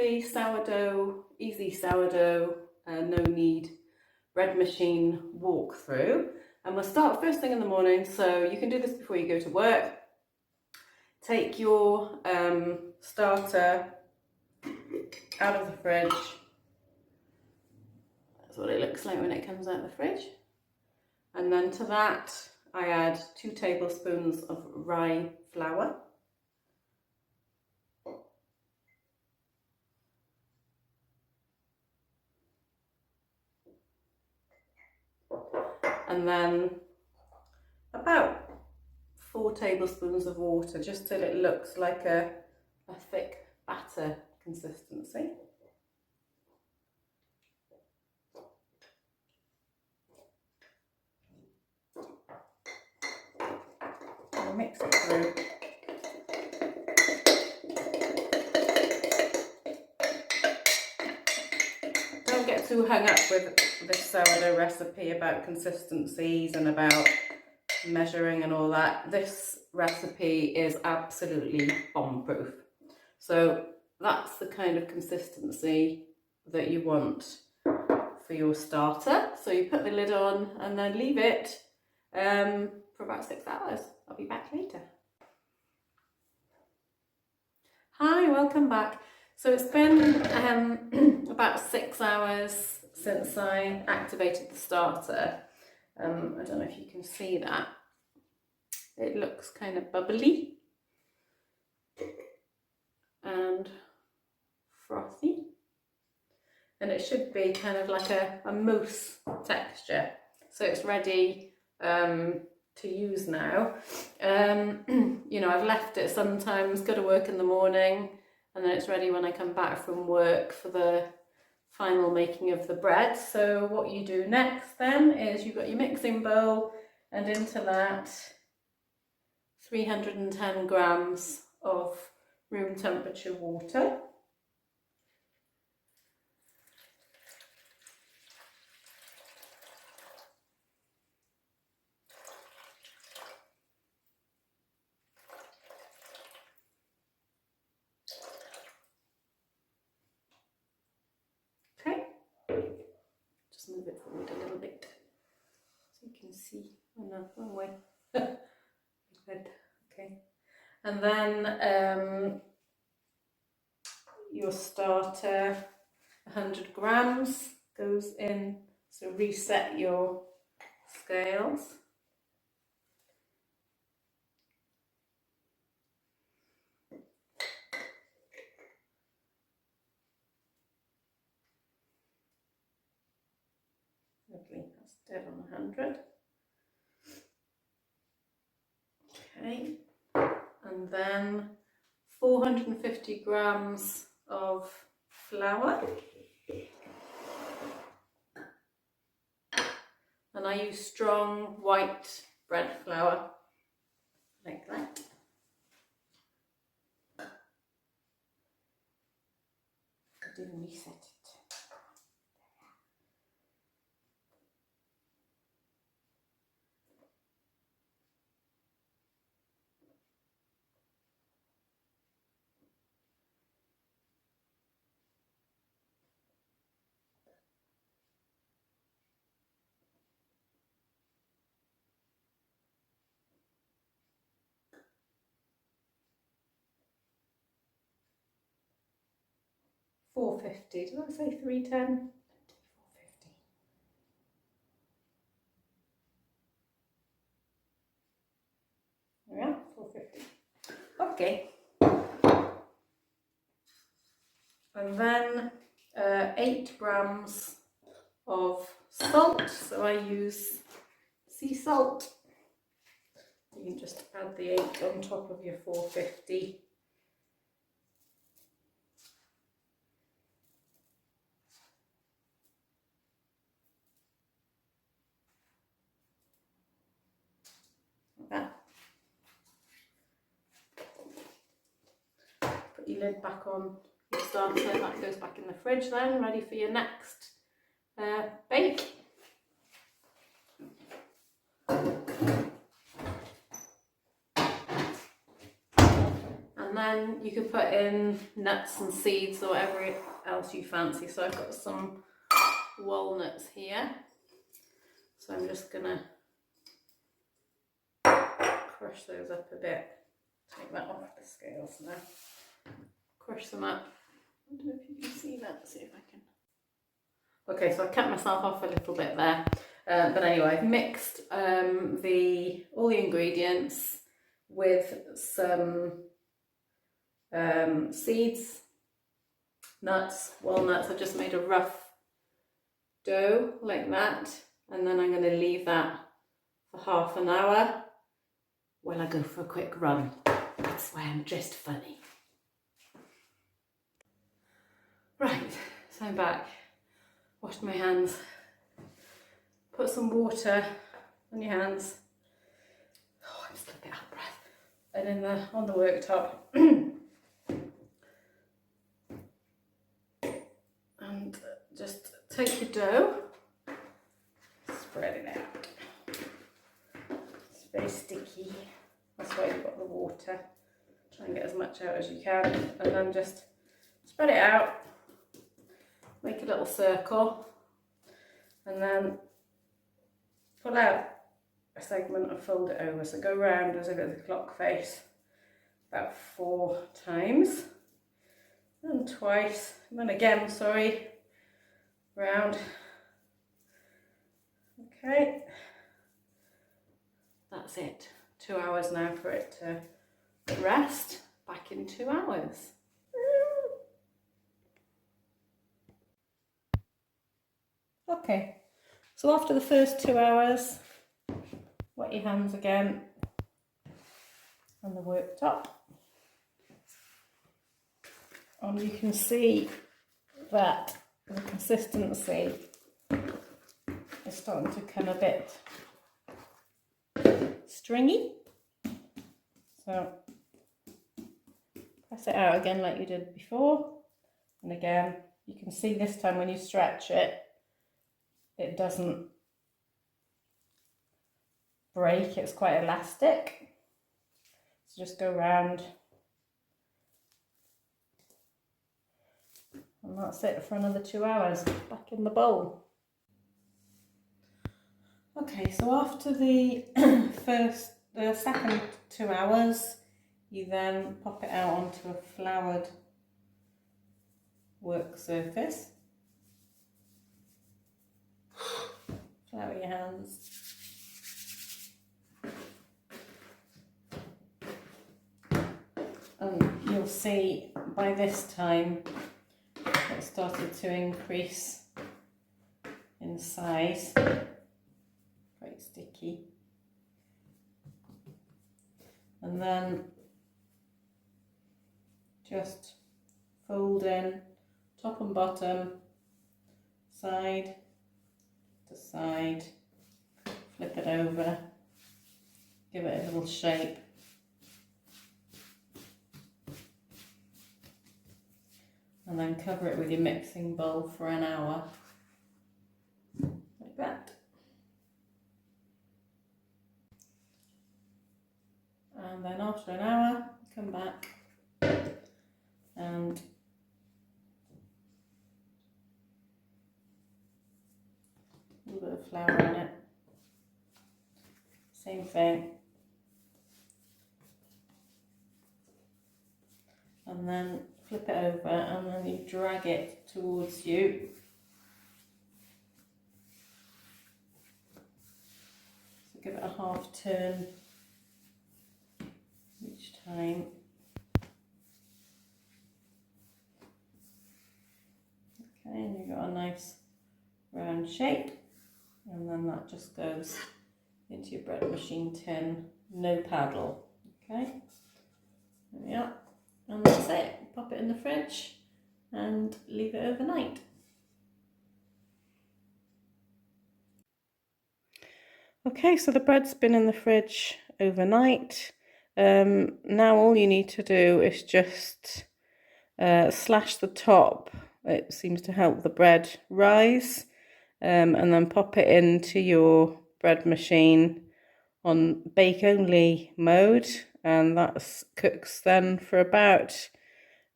quickly sourdough, easy sourdough, no knead bread machine walkthrough. And we'll start first thing in the morning, so you can do this before you go to work. Take your starter out of the fridge. That's what it looks like when it comes out of the fridge. And then to that I add 2 tablespoons of rye flour. And then about 4 tablespoons of water, just till it looks like a thick batter consistency. I'll mix it through. Don't get too hung up with this sourdough recipe about consistencies and about measuring and all that. This recipe is absolutely bomb-proof. So that's the kind of consistency that you want for your starter. So you put the lid on and then leave it for about 6 hours. I'll be back later. Hi, welcome back. So it's been about 6 hours since I activated the starter. I don't know if you can see that. It looks kind of bubbly and frothy. And it should be kind of like a mousse texture. So it's ready to use now. You know, I've left it sometimes, go to work in the morning, and then it's ready when I come back from work for the final making of the bread. So what you do next then is you've got your mixing bowl, and into that 310 grams of room temperature water. Just move it forward a little bit so you can see. Oh no, wrong way. Good. Okay. And then your starter, 100 grams, goes in. So reset your scales. Lovely, that's dead on 100. Okay, and then 450 grams of flour. And I use strong white bread flour, like that. I didn't reset it. $4.50. Did I say $3.10? $4.50. Yeah, $4.50. Okay. And then 8 grams of salt. So I use sea salt. You can just add the 8 on top of your 450. Like that. Put your lid back on your starter. That goes back in the fridge then, ready for your next bake. And then you could put in nuts and seeds or whatever else you fancy. So I've got some walnuts here. So I'm just gonna crush those up a bit. Take that off the scales now. Crush them up. I don't know if you can see that. See if I can. Okay, so I cut myself off a little bit there. But anyway, I've mixed all the ingredients with some seeds, nuts, walnuts. I've just made a rough dough like that, and then I'm going to leave that for half an hour while I go for a quick run. That's why I'm dressed funny. Right, so I'm back. Washed my hands. Put some water on your hands. Oh, I'm still a bit out of breath. And then on the worktop. And just take your dough, spread it out. It's very sticky. That's why you've got the water. Try and get as much out as you can. And then just spread it out. Make a little circle. And then pull out a segment and fold it over. So go round as if it's a clock face about 4 times. And twice. And then again, sorry. Round. Okay. That's it. 2 hours now for it to rest. Back in 2 hours. Okay. So after the first 2 hours, wet your hands again on the worktop. And you can see that the consistency is starting to come a bit stringy. So press it out again like you did before. And again, you can see this time when you stretch it, it doesn't break, it's quite elastic. So just go round. And that's it for another 2 hours. Back in the bowl. Okay, so after the second 2 hours, you then pop it out onto a floured work surface. Flour your hands. And you'll see by this time it started to increase in size. Quite sticky. And then just fold in top and bottom, side to side, flip it over, give it a little shape. And then cover it with your mixing bowl for an hour, like that. And then after an hour, come back and a little bit of flour on it. Same thing. And then flip it over and then you drag it towards you. So give it a half turn each time. Okay, and you've got a nice round shape, and then that just goes into your bread machine tin, no paddle. Okay, there we are. And that's it. Pop it in the fridge and leave it overnight. Okay, so the bread's been in the fridge overnight. Now all you need to do is just slash the top. It seems to help the bread rise. And then pop it into your bread machine on bake only mode. And that cooks then for about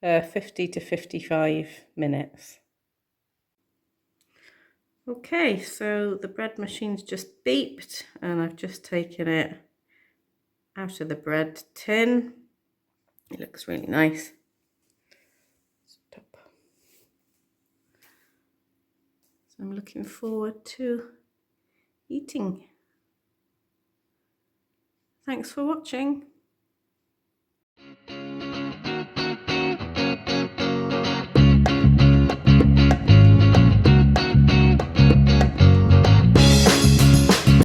50 to 55 minutes. Okay, so the bread machine's just beeped and I've just taken it out of the bread tin. It looks really nice. Stop. So I'm looking forward to eating. Thanks for watching.